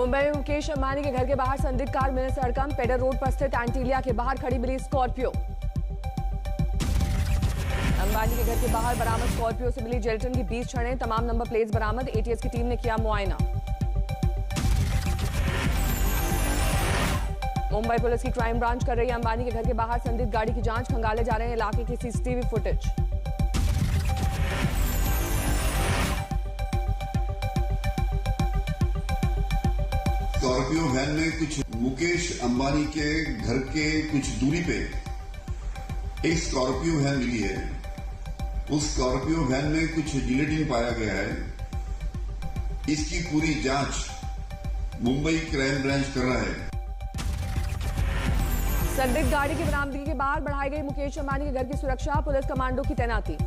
मुंबई में मुकेश अंबानी के घर के बाहर संदिग्ध कार मिलने से हड़कंप। पेडर रोड पर स्थित एंटीलिया के बाहर खड़ी मिली स्कॉर्पियो। अंबानी के घर के बाहर बरामद स्कॉर्पियो से मिली जेलेटिन की 20 छड़ें, तमाम नंबर प्लेट्स बरामद। एटीएस की टीम ने किया मुआयना। मुंबई पुलिस की क्राइम ब्रांच कर रही है अंबानी के घर के बाहर संदिग्ध गाड़ी की जांच। खंगाले जा रहे हैं इलाके की सीसीटीवी फुटेज। स्कॉर्पियो वैन में कुछ मुकेश अंबानी के घर के कुछ दूरी पे एक स्कॉर्पियो वैन मिली है। उस स्कॉर्पियो वैन में कुछ जिलेटिन पाया गया है। इसकी पूरी जांच मुंबई क्राइम ब्रांच कर रहा है। संदिग्ध गाड़ी की बरामदगी के बाद बढ़ाई गई मुकेश अंबानी के घर की सुरक्षा। पुलिस कमांडो की तैनाती।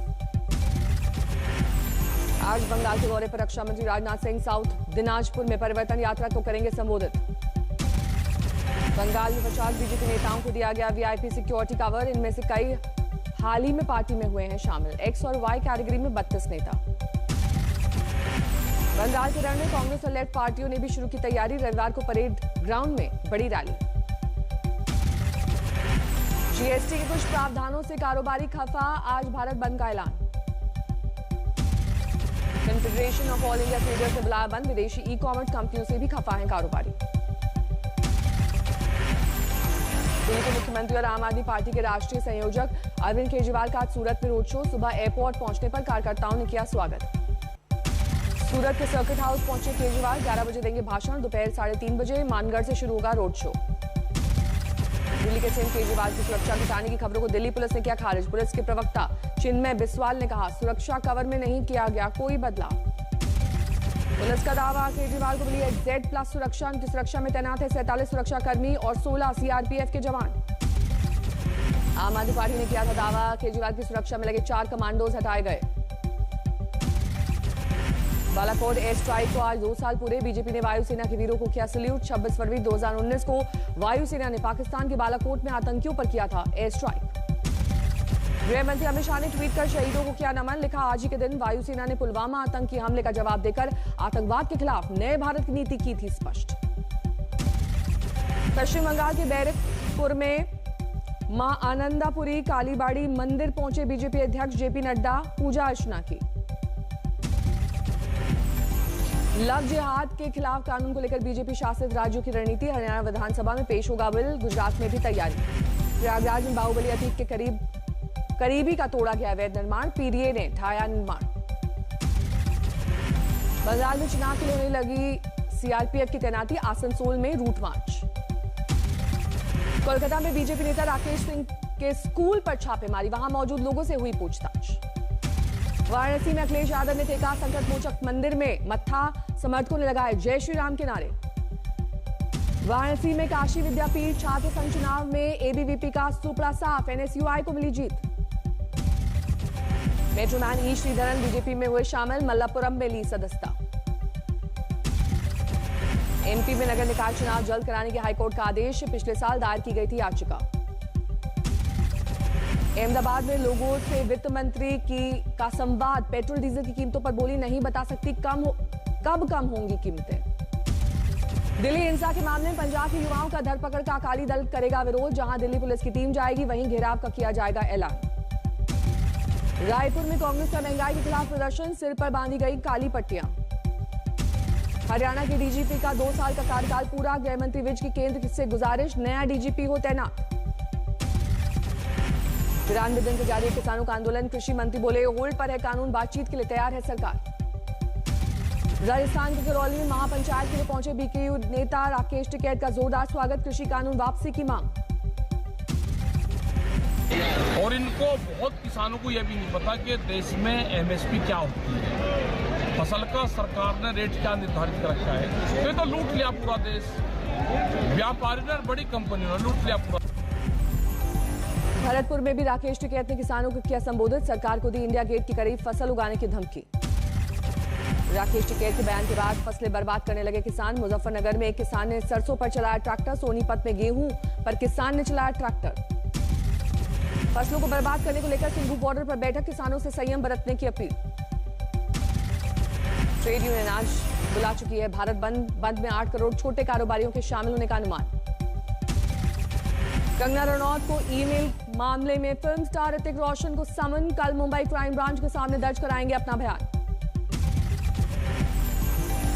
आज बंगाल के दौरे पर रक्षा मंत्री राजनाथ सिंह साउथ दिनाजपुर में परिवर्तन यात्रा को करेंगे संबोधित। बंगाल में 50 बीजेपी नेताओं को दिया गया वीआईपी सिक्योरिटी कवर। इनमें से कई हाल ही में पार्टी में हुए हैं शामिल। एक्स और वाई कैटेगरी में 32 नेता। बंगाल के रण में कांग्रेस और लेफ्ट पार्टियों ने भी शुरू की तैयारी। रविवार को परेड ग्राउंड में बड़ी रैली। जीएसटी के कुछ प्रावधानों से कारोबारी खफा। आज भारत बंद का ऐलान। Confederation of all India traders ने बुलाया बंद। विदेशी ई कॉमर्स कंपनियों से भी खफा है कारोबारी। दिल्ली के मुख्यमंत्री और आम आदमी पार्टी के राष्ट्रीय संयोजक अरविंद केजरीवाल का आज सूरत में रोड शो। सुबह एयरपोर्ट पहुंचने पर कार्यकर्ताओं ने किया स्वागत। सूरत के सर्किट हाउस पहुंचे केजरीवाल। 11 बजे देंगे भाषण। दोपहर 3:30 बजे मानगढ़ से शुरू होगा रोड शो। दिल्ली के सीएम केजरीवाल की सुरक्षा घटाने की खबरों को दिल्ली पुलिस ने किया खारिज। पुलिस के प्रवक्ता चिन्मय बिस्वाल ने कहा, सुरक्षा कवर में नहीं किया गया कोई बदलाव। पुलिस का दावा, केजरीवाल को मिली है Z+ सुरक्षा। उनकी सुरक्षा में तैनात है 47 सुरक्षाकर्मी और 16 सीआरपीएफ के जवान। आम आदमी पार्टी ने किया था दावा, केजरीवाल की सुरक्षा में लगे 4 कमांडोज हटाए गए। बालाकोट एयर स्ट्राइक को आज 2 साल पूरे। बीजेपी ने वायुसेना के वीरों को किया सैल्यूट। 26 फरवरी 2019 को वायुसेना ने पाकिस्तान के बालाकोट में आतंकियों पर किया था एयर स्ट्राइक। गृह मंत्री अमित शाह ने ट्वीट कर शहीदों को किया नमन। लिखा, आज ही के दिन वायुसेना ने पुलवामा आतंकी हमले का जवाब देकर आतंकवाद के खिलाफ नए भारत की नीति की थी स्पष्ट। पश्चिम बंगाल के बैरकपुर में मां आनंदापुरी कालीबाड़ी मंदिर पहुंचे बीजेपी अध्यक्ष जेपी नड्डा। पूजा अर्चना की। लव जिहाद के खिलाफ कानून को लेकर बीजेपी शासित राज्यों की रणनीति। हरियाणा विधानसभा में पेश होगा बिल। गुजरात में भी तैयारी। प्रयागराज में बाहुबली अतीक के करीबी का तोड़ा गया अवैध निर्माण। पीडीए ने ढाया निर्माण। बंगाल में चुनाव के लिए होने लगी सीआरपीएफ की तैनाती। आसनसोल में रूट मार्च। कोलकाता में बीजेपी नेता राकेश सिंह के स्कूल पर छापेमारी। वहां मौजूद लोगों से हुई पूछताछ। वाराणसी में अखिलेश यादव ने फेंका संकट मोचक मंदिर में मत्था। समर्थकों ने लगाए जय श्री राम के नारे। वाराणसी में काशी विद्यापीठ छात्र संघ चुनाव में एबीवीपी का सुपड़ा साफ। एनएसयूआई को मिली जीत। मेट्रोमैन ई श्रीधरन बीजेपी में हुए शामिल। मल्लापुरम में ली सदस्यता। एमपी में नगर निकाय चुनाव जल्द कराने के हाईकोर्ट का आदेश। पिछले साल दायर की गई थी याचिका। अहमदाबाद में लोगों से वित्त मंत्री का संवाद। पेट्रोल डीजल की कीमतों पर बोली, नहीं बता सकती कब कम होंगी कीमतें। दिल्ली हिंसा के मामले में पंजाब के युवाओं का धरपकड़ का अकाली दल करेगा विरोध। जहां दिल्ली पुलिस की टीम जाएगी वहीं घेराव का किया जाएगा ऐलान। रायपुर में कांग्रेस का महंगाई के खिलाफ प्रदर्शन। सिर पर बांधी गई काली पट्टियां। हरियाणा के डीजीपी का 2 साल का कार्यकाल पूरा। गृह मंत्री विज की केंद्र से गुजारिश, नया डीजीपी हो तैनात। 93 दिन से जारी है किसानों का आंदोलन। कृषि मंत्री बोले, होल्ड पर है कानून, बातचीत के लिए तैयार है सरकार। राजस्थान के करौली में महापंचायत के लिए पहुंचे बीकेयू नेता। राकेश टिकैत का जोरदार स्वागत। कृषि कानून वापसी की मांग। और इनको बहुत किसानों को यह भी नहीं पता कि देश में एमएसपी क्या होती है। फसल का सरकार ने रेट क्या निर्धारित कर रखा है। ये तो लूट लिया पूरा देश। व्यापारी ने, बड़ी कंपनियों ने लूट लिया पूरा। भरतपुर में भी राकेश टिकैत ने किसानों को किया संबोधित। सरकार को दी इंडिया गेट के करीब फसल उगाने की धमकी। राकेश टिकैत के बयान के बाद फसलें बर्बाद करने लगे किसान। मुजफ्फरनगर में एक किसान ने सरसों पर चलाया ट्रैक्टर। सोनीपत में गेहूं पर किसान ने चलाया ट्रैक्टर। फसलों को बर्बाद करने को लेकर सिंघू बॉर्डर पर बैठक। किसानों से संयम बरतने की अपील। ट्रेड यूनियन आज बुला चुकी है भारत बंद में 8 करोड़ छोटे कारोबारियों के शामिल होने का अनुमान। कंगना रनौत को ईमेल मामले में फिल्म स्टार ऋतिक रोशन को समन, कल मुंबई क्राइम ब्रांच के सामने दर्ज कराएंगे अपना बयान।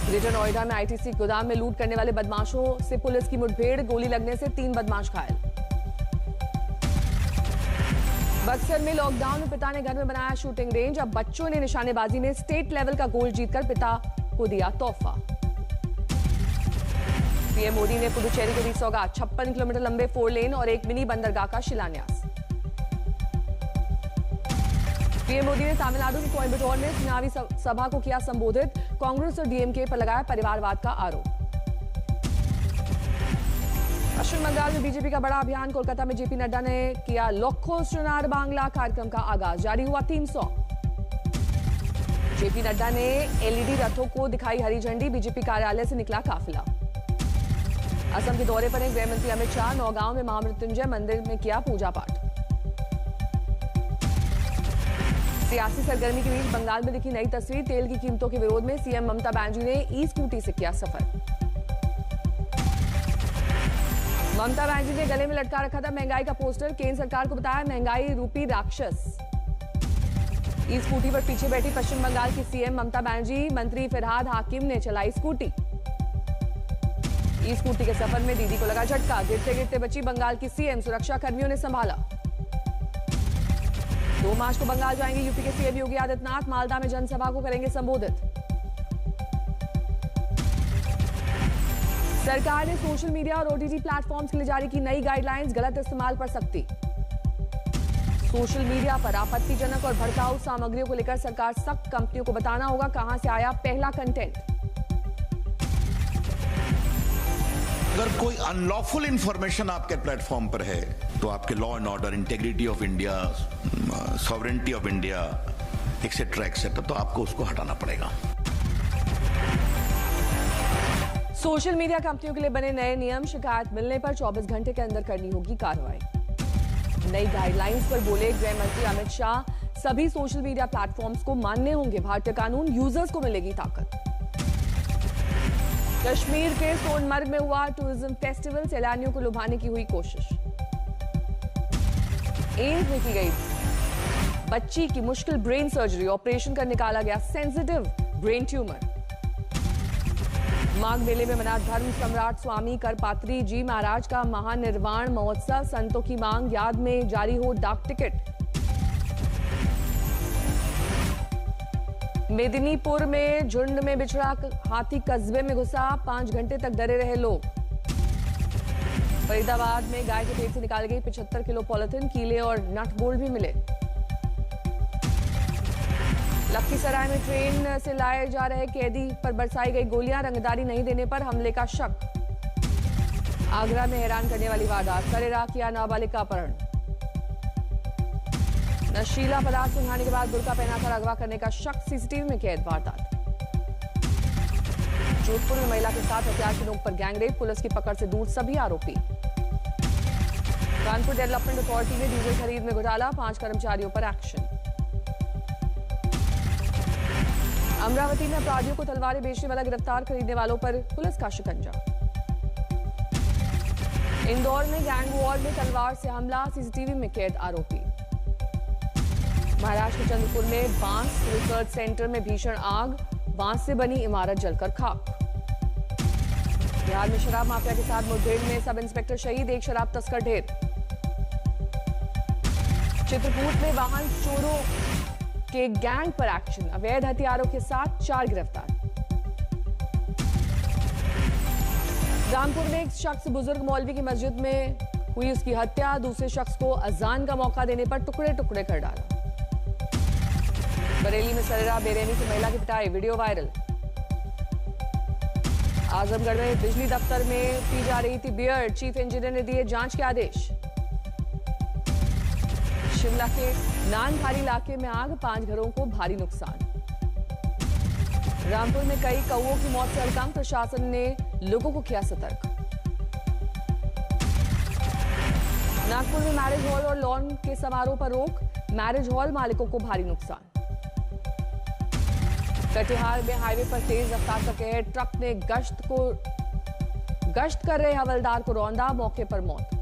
ग्रेटर नोएडा में आईटीसी गोदाम में लूट करने वाले बदमाशों से पुलिस की मुठभेड़, गोली लगने से 3 बदमाश घायल। बक्सर में लॉकडाउन में पिता ने घर में बनाया शूटिंग रेंज, अब बच्चों ने निशानेबाजी में स्टेट लेवल का गोल्ड जीतकर पिता को दिया तोहफा। पीएम मोदी ने पुडुचेरी को दी सौगात, 56 किलोमीटर लंबे 4 लेन और एक मिनी बंदरगाह का शिलान्यास। पीएम मोदी ने तमिलनाडु के कोयम्बटूर में चुनावी सभा को किया संबोधित, कांग्रेस और डीएमके पर लगाया परिवारवाद का आरोप। पश्चिम बंगाल में बीजेपी का बड़ा अभियान, कोलकाता में जेपी नड्डा ने किया लखो सोनार बांग्ला कार्यक्रम का आगाज, जारी हुआ 3 सॉन्ग। जेपी नड्डा ने एलईडी रथों को दिखाई हरी झंडी, बीजेपी कार्यालय से निकला काफिला। असम के दौरे पर एक गृह मंत्री अमित शाह, नौगांव में महामृत्युंजय मंदिर में किया पूजा पाठ। सियासी सरगर्मी के बीच बंगाल में दिखी नई तस्वीर, तेल की कीमतों के विरोध में सीएम ममता बनर्जी ने ई स्कूटी से किया सफर। ममता बनर्जी ने गले में लटका रखा था महंगाई का पोस्टर, केंद्र सरकार को बताया महंगाई रूपी राक्षस। ई स्कूटी पर पीछे बैठी पश्चिम बंगाल की सीएम ममता बनर्जी, मंत्री फिरहाद हाकिम ने चलाई स्कूटी। ई स्कूटी के सफर में दीदी को लगा झटका, गिरते गिरते बची बंगाल की सीएम, सुरक्षा कर्मियों ने संभाला। 2 मार्च को बंगाल जाएंगे यूपी के सीएम योगी आदित्यनाथ, मालदा में जनसभा को करेंगे संबोधित। सरकार ने सोशल मीडिया और ओटीटी प्लेटफॉर्म्स के लिए जारी की नई गाइडलाइंस, गलत इस्तेमाल पर सख्ती। सोशल मीडिया पर आपत्तिजनक और भड़काऊ सामग्रियों को लेकर सरकार सख्त, कंपनियों को बताना होगा कहां से आया पहला कंटेंट। अगर कोई अनलॉफुल इंफॉर्मेशन आपके प्लेटफॉर्म पर है तो आपके law and order, integrity of India, sovereignty of India etcetera तो आपको उसको हटाना पड़ेगा। सोशल मीडिया कंपनियों के लिए बने नए नियम, शिकायत मिलने पर 24 घंटे के अंदर करनी होगी कार्रवाई। नई गाइडलाइंस पर बोले गृह मंत्री अमित शाह, सभी सोशल मीडिया प्लेटफॉर्म्स को मानने होंगे भारतीय कानून, यूजर्स को मिलेगी ताकत। कश्मीर के सोनमर्ग में हुआ टूरिज्म फेस्टिवल, सैलानियों को लुभाने की हुई कोशिश। एम्स में की गई बच्ची की मुश्किल ब्रेन सर्जरी, ऑपरेशन कर निकाला गया सेंसिटिव ब्रेन ट्यूमर। माघ मेले में मना धर्म सम्राट स्वामी करपात्री जी महाराज का महानिर्वाण महोत्सव, संतों की मांग, याद में जारी हो डाक टिकट। मेदिनीपुर में झुंड में बिछड़ा हाथी कस्बे में घुसा, 5 घंटे तक डरे रहे लोग। फरीदाबाद में गाय के पेट से निकाली गई 75 किलो पॉलिथीन, कीले और नट बोल्ट भी मिले। लखीसराय में ट्रेन से लाए जा रहे कैदी पर बरसाई गई गोलियां, रंगदारी नहीं देने पर हमले का शक। आगरा में हैरान करने वाली वारदात, सरेराह किया नाबालिग का अपहरण। नशीला पदार्थ सुंघाने के बाद बुर्का पहनाकर अगवा करने का शक, सीसीटीवी में कैद वारदात। जोधपुर में महिला के साथ हथियार की नोक पर गैंगरेप, पुलिस की पकड़ से दूर सभी आरोपी। कानपुर डेवलपमेंट अथॉरिटी में डीजल खरीद में घोटाला, 5 कर्मचारियों पर एक्शन। अमरावती में अपराधियों को तलवारें बेचने वाला गिरफ्तार, खरीदने वालों पर पुलिस का शिकंजा। इंदौर में गैंग वॉर में तलवार से हमला, सीसीटीवी में कैद आरोपी। महाराष्ट्र के चंद्रपुर में बांस रिसर्च सेंटर में भीषण आग, बांस से बनी इमारत जलकर खाक। बिहार में शराब माफिया के साथ मुठभेड़ में सब इंस्पेक्टर शहीद, एक शराब तस्कर ढेर। चित्रकूट में वाहन चोरों के गैंग पर एक्शन, अवैध हथियारों के साथ 4 गिरफ्तार। रामपुर में एक शख्स बुजुर्ग मौलवी की मस्जिद में हुई उसकी हत्या, दूसरे शख्स को अजान का मौका देने पर टुकड़े टुकड़े कर डाला। बरेली में सरेराह बेरहमी से महिला की पिटाई, वीडियो वायरल। आजमगढ़ में बिजली दफ्तर में पी जा रही थी बियर, चीफ इंजीनियर ने दिए जांच के आदेश। शिमला के नानखारी इलाके में आग, 5 घरों को भारी नुकसान। रामपुर में कई कौओं की मौत से हड़कंप, प्रशासन ने लोगों को किया सतर्क। नागपुर में मैरिज हॉल और लॉन के समारोह पर रोक, मैरिज हॉल मालिकों को भारी नुकसान। कटिहार में हाईवे पर तेज रफ्तार का कहर, ट्रक ने गश्त कर रहे हवलदार को रौंदा, मौके पर मौत।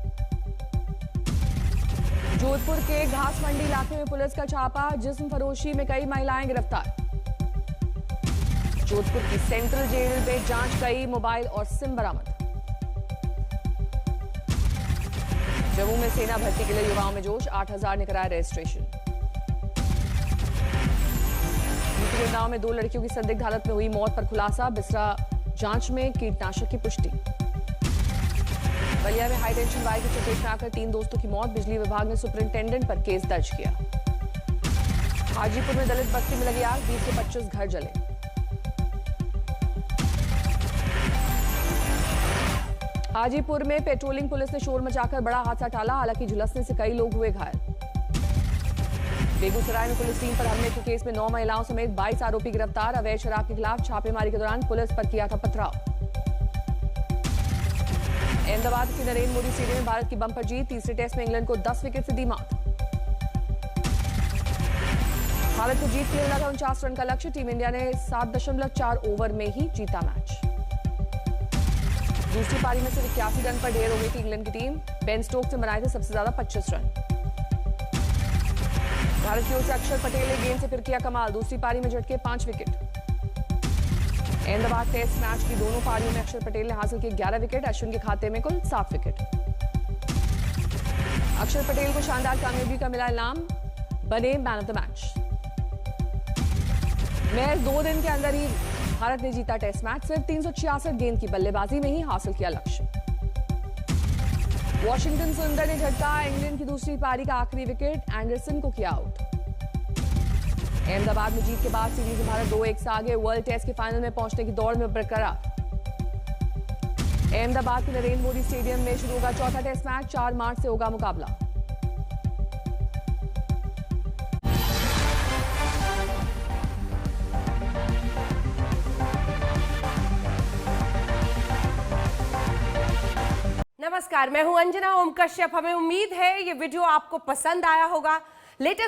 जोधपुर के घास मंडी इलाके में पुलिस का छापा, जिस्म फरोशी में कई महिलाएं गिरफ्तार। जोधपुर की सेंट्रल जेल में जांच, कई मोबाइल और सिम बरामद। जम्मू में सेना भर्ती के लिए युवाओं में जोश, 8,000 ने कराया रजिस्ट्रेशन। यूपी के गांव में 2 लड़कियों की संदिग्ध हालत में हुई मौत पर खुलासा, बिसरा जांच में कीटनाशक की पुष्टि। बलिया में हाई टेंशन वायर की चपेट में आकर 3 दोस्तों की मौत, बिजली विभाग ने सुपरिंटेंडेंट पर केस दर्ज किया। हाजीपुर में दलित बस्ती में लगी आग, 20 से 25 घर जले। हाजीपुर में पेट्रोलिंग पुलिस ने शोर मचाकर बड़ा हादसा टाला, हालांकि झुलसने से कई लोग हुए घायल। बेगूसराय में पुलिस टीम पर हमले के केस में 9 महिलाओं समेत 22 आरोपी गिरफ्तार, अवैध शराब के खिलाफ छापेमारी के दौरान पुलिस पर किया था पथराव। अहमदाबाद के नरेंद्र मोदी स्टेडियम में भारत की बम्पर जीत, तीसरे टेस्ट में इंग्लैंड को 10 विकेट से दी मात। भारत को जीत के लिए मिला था 49 रन का लक्ष्य, टीम इंडिया ने 7.4 ओवर में ही जीता मैच। दूसरी पारी में सिर्फ 81 रन पर ढेर हो गई थी इंग्लैंड की टीम, बेन स्टोक्स ने बनाए थे सबसे ज्यादा 25 रन। भारत की ओर से अक्षर पटेल ने गेंद से फिर किया कमाल, दूसरी पारी में झटके 5 विकेट। अहमदाबाद टेस्ट मैच की दोनों पारियों में अक्षर पटेल ने हासिल किए 11 विकेट, अश्विन के खाते में कुल 7 विकेट। अक्षर पटेल को शानदार कामयाबी का मिला इनाम, बने मैन ऑफ द मैच। महज 2 दिन के अंदर ही भारत ने जीता टेस्ट मैच, सिर्फ 366 गेंद की बल्लेबाजी में ही हासिल किया लक्ष्य। वॉशिंगटन सुंदर ने झटका इंग्लैंड की दूसरी पारी का आखिरी विकेट, एंडरसन को किया आउट। अहमदाबाद में जीत के बाद सीरीज में भारत 2-1 से आगे, वर्ल्ड टेस्ट के फाइनल में पहुंचने की दौड़ में बरकरार। अहमदाबाद के नरेंद्र मोदी स्टेडियम में शुरू होगा चौथा टेस्ट मैच, 4 मार्च से होगा मुकाबला। नमस्कार, मैं हूं अंजना ओम कश्यप। हमें उम्मीद है ये वीडियो आपको पसंद आया होगा। लेटेस्ट